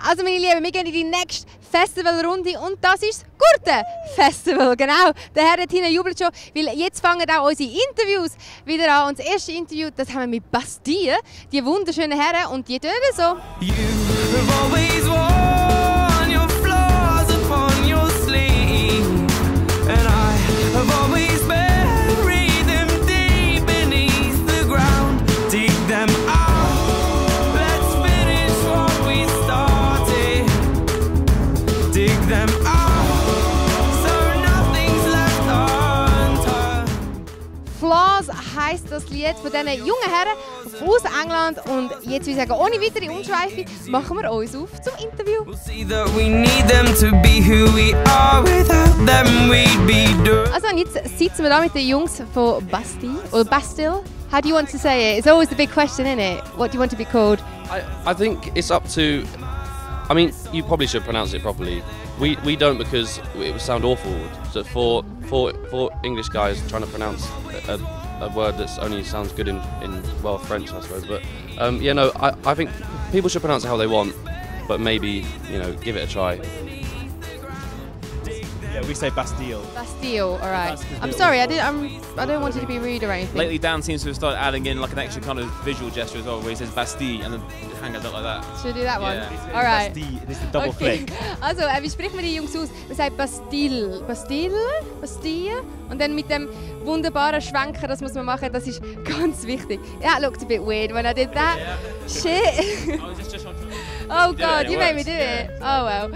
Also meine Lieben, wir gehen in die nächste Festivalrunde und das ist das Gurten-Festival. Genau, der Herr dort hinten jubelt schon, weil jetzt fangen auch unsere Interviews wieder an. Und das erste Interview, das haben wir mit Bastille, die wunderschönen Herren, und die tun so. Heisst das Lied von diesen jungen Herren aus England, und jetzt würde ich sagen, ohne weitere Umschweife machen wir uns auf zum Interview. Also und jetzt sitzen wir da mit den Jungs von Bastille, oder Bastille. How do you want to say it? It's always the big question, isn't it? What do you want to be called? I think it's up to. I mean, you probably should pronounce it properly. We don't, because it would sound awful. So for English guys trying to pronounce a word that only sounds good in well, French, I suppose. But yeah, no, I think people should pronounce it how they want, but maybe, you know, give it a try. Yeah, we say Bastille. Bastille, all right. I'm sorry, I don't want you to be rude or anything. Lately, Dan seems to have started adding in like an extra kind of visual gesture as well, where he says Bastille and then hangers up like that. Should we do that one? Yeah. All right. Bastille, this is the double click. Also, wie spricht man die Jungs aus? Man sagt Bastille, Bastille, Bastille, und dann mit dem wunderbaren Schwenker, das muss man machen, das ist ganz wichtig. That looked a bit weird when I did that. Yeah. Shit. Oh God, you made me do it. Oh well.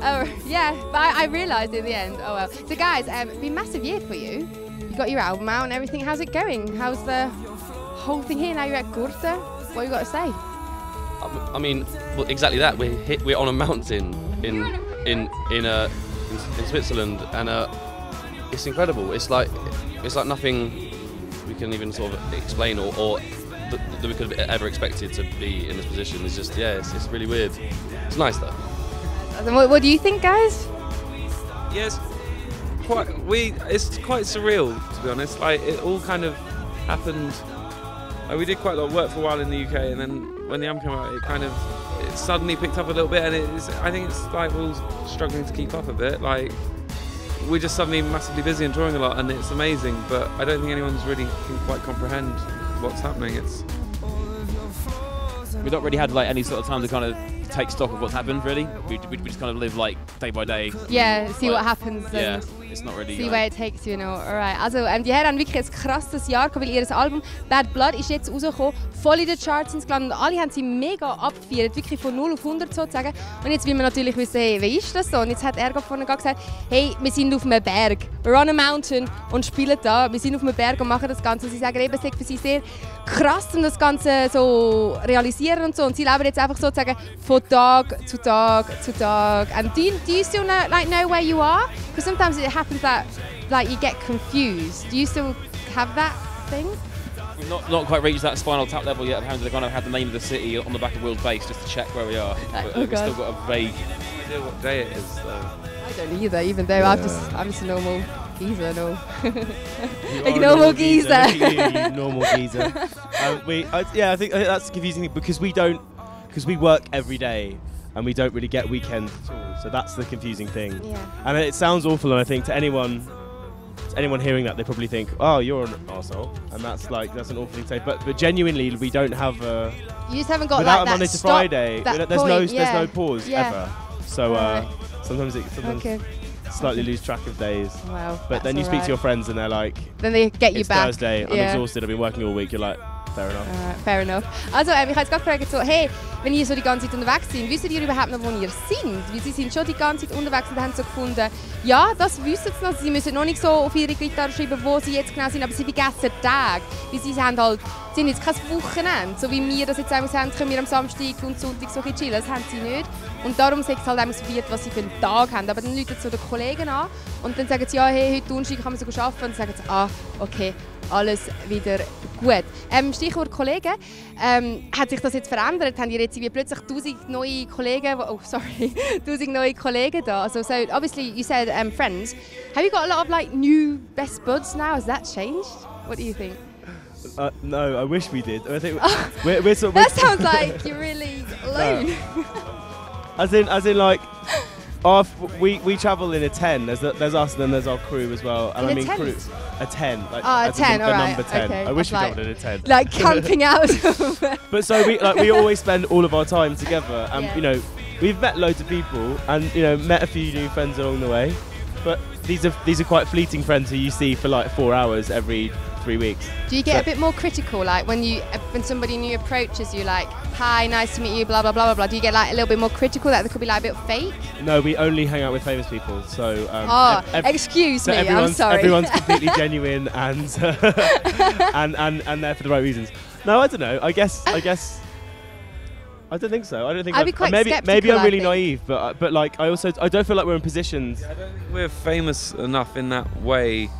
Oh yeah, but I realised in the end. Oh well. So guys, it's been a massive year for you. You got your album out and everything. How's it going? How's the whole thing here? Now you're at Gurten. What have you got to say? I mean, well, exactly that. We're on a mountain in Switzerland, and it's incredible. It's like nothing we can even sort of explain or that we could have ever expected to be in this position. It's just, yeah, it's really weird. It's nice though. What do you think, guys? Yes, it's quite surreal, to be honest. Like, it all kind of happened. Like, we did quite a lot of work for a while in the UK, and then when the album came out, it suddenly picked up a little bit, and I think it's like we're all struggling to keep up a bit. Like, we're just suddenly massively busy and touring a lot, and it's amazing, but I don't think anyone's really can quite comprehend what's happening. We've not really had like any sort of time to kind of take stock of what's happened, really. We just kind of live like day by day. Yeah, see like, what happens. Yeah, it's not really. See where it takes you, you know. Alright. Also, die Herren haben wirklich ein krasses Jahr gehabt, weil ihr Album Bad Blood ist jetzt rausgekommen, voll in den Charts ins gelandet, und alle haben sie mega abgefeiert, wirklich von 0 auf 100 sozusagen. Und jetzt will man natürlich wissen, hey, wie ist das so? Und jetzt hat er vorhin gesagt, hey, wir sind auf einem Berg, we're on a mountain, und spielen da. Wir sind auf einem Berg und machen das Ganze. Und sie sagen eben, es ist für sie sehr krass, um das Ganze so realisieren und so. Und sie leben jetzt einfach sozusagen von Tag zu Tag zu Tag. And do you still know where you are? Because sometimes it happens that like you get confused. Do you still have that thing? We've not quite reached that Spinal Tap level yet of having to kind of have the name of the city on the back of Will's bass just to check where we are. But we've still got a vague idea what day it is, though. I don't either, even though I'm just a normal geezer, no. Like a normal geezer. You normal geezer. I think that's confusing because we work every day and we don't really get weekends at all. So that's the confusing thing. Yeah. And it sounds awful, and I think to anyone hearing that, they probably think, oh, you're an arsehole, and that's an awful thing to say. But genuinely, we don't have a. You just haven't got without like a Monday to Friday. There's no pause ever. So sometimes slightly lose track of days. Wow. But then you speak to your friends and they're like, then they get you back. It's Thursday. I'm exhausted. I've been working all week. You're like, fair enough. Fair enough. Also, ich habe jetzt gerade gefragt, so, hey, wenn ihr so die ganze Zeit unterwegs seid, wisst ihr überhaupt noch, wo ihr seid? Weil sie sind schon die ganze Zeit unterwegs und haben so gefunden, ja, das wissen sie noch. Sie müssen noch nicht so auf ihre Gitarre schreiben, wo sie jetzt genau sind, aber sie vergessen Tage. Weil sie sind jetzt kein Wochenende. So wie wir das jetzt haben, können wir am Samstag und Sonntag so ein chillen. Das haben sie nicht. Und darum sagt es halt so viel, was sie für einen Tag haben. Aber dann rufen so die Kollegen an und dann sagen sie, ja, hey, heute Donnerstag kann man sogar arbeiten. Und dann sagen sie, okay, alles wieder gut. Stichwort Kollegen. Hat sich das jetzt verändert? Haben ihr jetzt plötzlich 1000 neue Kollegen? 1000 neue Kollegen da? Also, so obviously you said friends. Have you got a lot of like new best buds now? Has that changed? What do you think? No, I wish we did. I think that sounds like you're really alone. As in like, we travel in a 10. There's us and then there's our crew as well. And In I a mean tent? crew, a 10. Like, Oh, a as in 10, the alright, number 10. okay. I wish we That's traveled in a 10. Like camping out. But so we always spend all of our time together, and Yeah. you know, we've met loads of people, and you know, met a few new friends along the way. But these are quite fleeting friends who you see for like 4 hours every 3 weeks. Do you get a bit more critical, like when somebody new approaches you, like, hi, nice to meet you, blah blah blah blah blah? Do you get like a little bit more critical, that they could be like a bit fake? No, we only hang out with famous people, so. Excuse me, I'm everyone's, sorry. Everyone's completely genuine and and there for the right reasons. No, I don't know. I guess. I don't think so. I don't think. I'd be quite maybe skeptical, I'm really I think. naive, but like I don't feel like we're in positions. I don't think we're famous enough in that way,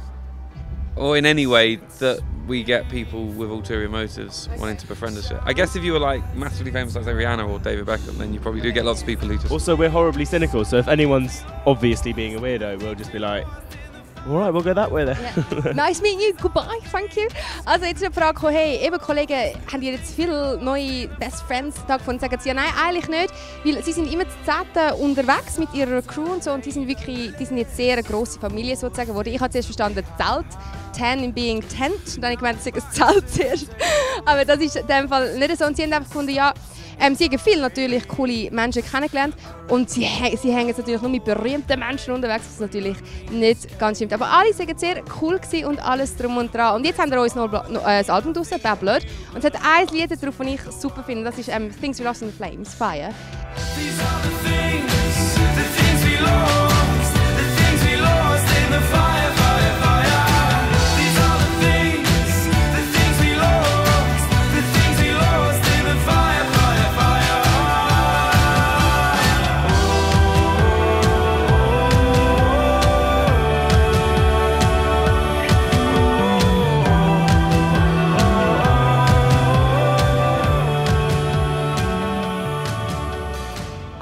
or in any way that we get people with ulterior motives wanting to befriend us. I guess if you were like massively famous like say Rihanna or David Beckham, then you probably do get lots of people who just. Also, we're horribly cynical, so if anyone's obviously being a weirdo, we'll just be like, all right, we'll go that way then. Yeah. Nice meeting you, goodbye, thank you. Also jetzt eine Frage gekommen, hey, eben Kollegen, haben ihr jetzt viele neue Best Friends gefunden? Sagen sie, ja nein, eigentlich nicht, weil sie sind immer zu 10 unterwegs mit ihrer Crew und so, und die sind jetzt sehr eine grosse Familie sozusagen geworden. Ich habe zuerst verstanden, Zelt, 10 in being tent, und dann habe ich gemeint, das ist ein Zelt zuerst. Aber das ist in dem Fall nicht so, und sie haben einfach gefunden, ja, sie haben viele natürlich coole Menschen kennengelernt, und sie hängen jetzt natürlich nur mit berühmten Menschen unterwegs, was natürlich nicht ganz stimmt. Aber alle waren sehr cool gewesen und alles drum und dran. Und jetzt haben wir uns noch ein Album draussen, Bad Blood, und es hat ein Lied darauf, das ich super finde, das ist Things We Lost in the Flames, Fire. These are the things we lost, the things we lost in the fire, fire, fire. These are the things we lost, the things we lost in the fire, fire, fire.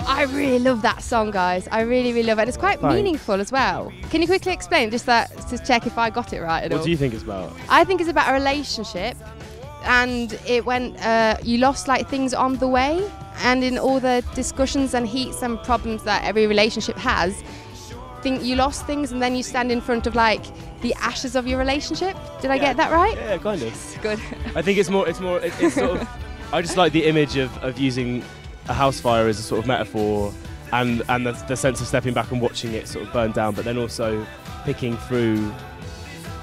I really love that song, guys. I really, really love it. It's quite Thanks. meaningful as well. Can you quickly explain, just that, to check if I got it right at all? What do you think it's about? I think it's about a relationship, and it went. You lost like things on the way, and in all the discussions and heats and problems that every relationship has, you lost things, and then you stand in front of like the ashes of your relationship. Did I get that right? Yeah, kind of. Good. I think it's sort of. I just like the image of using a house fire as a sort of metaphor, and the sense of stepping back and watching it sort of burn down, but then also picking through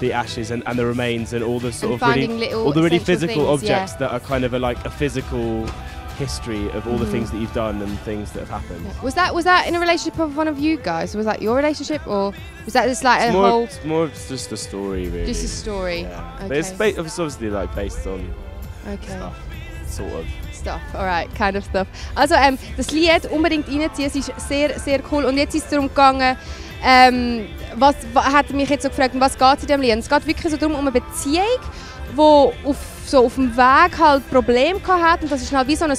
the ashes and the remains and all the sort And of really, finding little all the really essential physical things, objects yeah. that are kind of like a physical history of all the things that you've done and things that have happened. Was that in a relationship of one of you guys? Was that your relationship, or was that just like whole? It's more of just a story, really. Just a story. Yeah. Okay. But it's obviously like based on Okay. stuff, sort of. Stuff, alright, kind of stuff. Also das Lied unbedingt reinziehen, es ist sehr, sehr cool. Und jetzt ist es darum gegangen, was hat mich jetzt so gefragt, um was geht es in diesem Lied? Und es geht wirklich so darum, um eine Beziehung, die auf dem Weg halt Probleme hatte. Und das ist halt wie so ein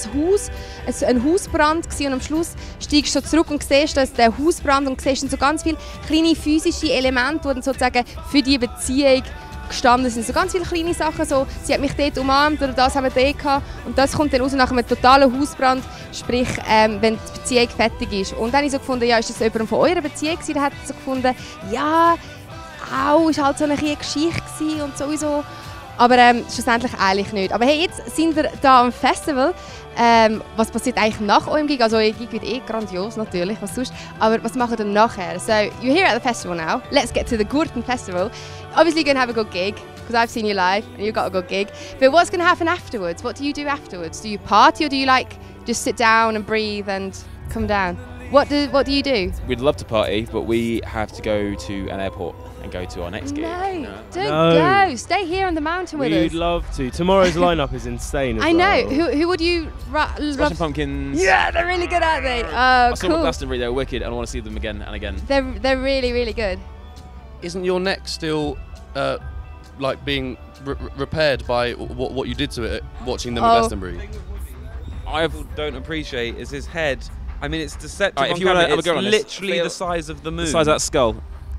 Hausbrand gewesen. Und am Schluss steigst du so zurück und siehst den Hausbrand und siehst dann so ganz viele kleine physische Elemente, die dann sozusagen für die Beziehung gestanden sind. So ganz viele kleine Sachen, so, sie hat mich dort umarmt oder das haben wir dort gehabt, und das kommt dann raus nach einem totalen Hausbrand, sprich, wenn die Beziehung fertig ist. Und dann habe ich so gefunden, ja, ist das jemand von eurer Beziehung gewesen? Dann hat sie so gefunden, ja, auch, ist halt so eine Geschichte gewesen und sowieso. Aber schlussendlich eigentlich nicht. Aber hey, jetzt sind wir da am Festival. Was passiert eigentlich nach eurem Gig? Also euer Gig wird grandios natürlich, was sonst. Aber was macht ihr nachher? So, you're here at the festival now. Let's get to the Gurten Festival. Obviously you're going to have a good gig, because I've seen you live and you've got a good gig. But what's going to happen afterwards? What do you do afterwards? Do you party, or do you like just sit down and breathe and come down? What do you do? We'd love to party, but we have to go to an airport and go to our next gig. No, don't No. go. Stay here on the mountain with We'd us. love to. Tomorrow's lineup is insane as I know. well. Who would you Smashing Pumpkins. Yeah, they're really good, aren't they? I Oh, saw them at cool. Glastonbury, they were wicked, and I want to see them again and again. They're really, really good. Isn't your neck still like being repaired by what you did to it watching them at Oh. Glastonbury? I don't appreciate is his head. I mean, it's deceptive. Alright, if on you wanna camera. have a It's go on this, literally feel the size of the moon. The size of that skull.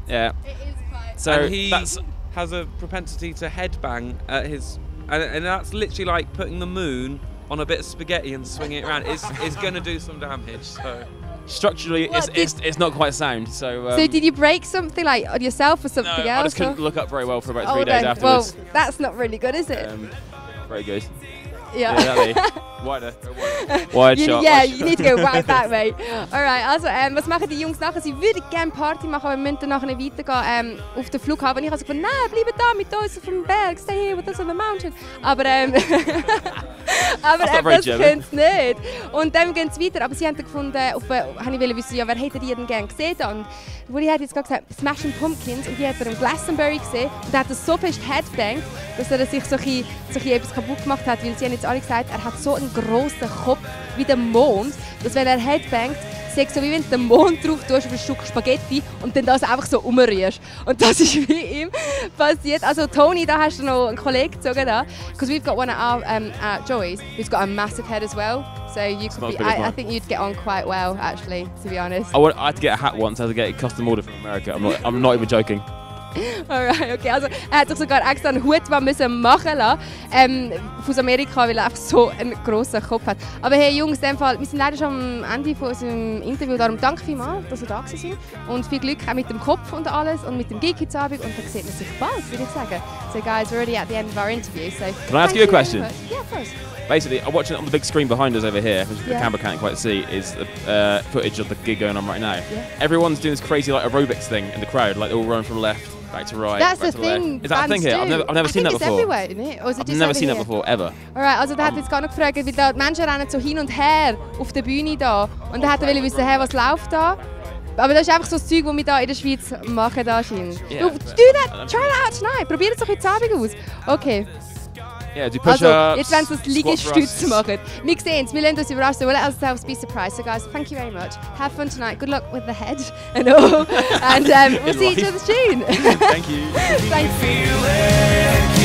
Yeah. It is quite. So and he that's has a propensity to headbang at his, and that's literally like putting the moon on a bit of spaghetti and swinging it around is going to do some damage. So. Structurally, it's not quite sound. So did you break something like on yourself or something else? I just couldn't look up very well for about 3 days then, afterwards. Well, that's not really good, is it? Very good. Ja. Wider. Wide shot. Ja, you need to go right back, mate. Alright, also was machen die Jungs nachher? Sie würden gerne Party machen, aber wir müssen dann nachher weitergehen auf den Flughafen. Und ich habe so gesagt, nein, bleibt da mit uns auf dem Berg, stay here with us on the mountain. Aber das können sie nicht. Und dann gehen sie weiter. Aber sie haben dann gefunden, habe ich wissen, ja, wer hätte die denn gerne gesehen? Und Woody hat jetzt gerade gesagt, Smashing Pumpkins, und die hat er im Glastonbury gesehen. Und er hat das so fest headbanged, dass er sich so etwas kaputt gemacht hat, weil sie haben jetzt alle gesagt, er hat so einen grossen Kopf wie der Mond, dass wenn er headbangt, sagt so wie wenn du den Mond drauf tust auf ein Stück Spaghetti und dann das einfach so umrührst. Und das ist wie ihm passiert. Also Tony, da hast du noch einen Kollegen gezogen da. Because we've got one at Joiz who's got a massive head as well. So you could be, I think you'd get on quite well, actually, to be honest. I had to get a hat once. I had to get a custom order from America. I'm not even joking. Alright, okay. Also er hat sich sogar extra einen Hut machen lassen aus Amerika, weil er einfach so einen grossen Kopf hat. Aber hey Jungs, in dem Fall, wir sind leider schon am Ende von unserem Interview. Darum danke vielmals, dass ihr da sind. Und viel Glück auch mit dem Kopf und alles und mit dem Gig heute Abend. Und dann sieht man sich bald, würde ich sagen. So guys, we're already at the end of our interview. So can I ask you a question? Yeah, of course. Basically, I'm watching it on the big screen behind us over here, which the camera can't quite see, is the footage of the gig going on right now. Yeah. Everyone's doing this crazy like aerobics thing in the crowd, like they're all running from left, back to right, That's back the to left. thing. Is that a thing here? I've never seen that before. Everywhere, isn't it? Or is it I've just never over seen here? that before, ever. Alright, also der hat jetzt gar nicht gefragt, weil da die Menschen rennen so hin und her auf der Bühne da. Und er hat wissen, hey, was läuft da? Aber das ist einfach so das Zeug, das wir hier in der Schweiz machen anscheinend. Yeah. Do that, try it out tonight. Probier es doch heute Abend aus. Okay. Yeah, do push-ups, Also, jetzt wenn sie das squat Liegestütze thrusts. machen. Wir sehen es, wir lassen uns überraschen. We'll let ourselves be surprised. So guys, thank you very much. Have fun tonight. Good luck with the head and all. And we'll see each other soon. Thank you. Thanks. Feel it.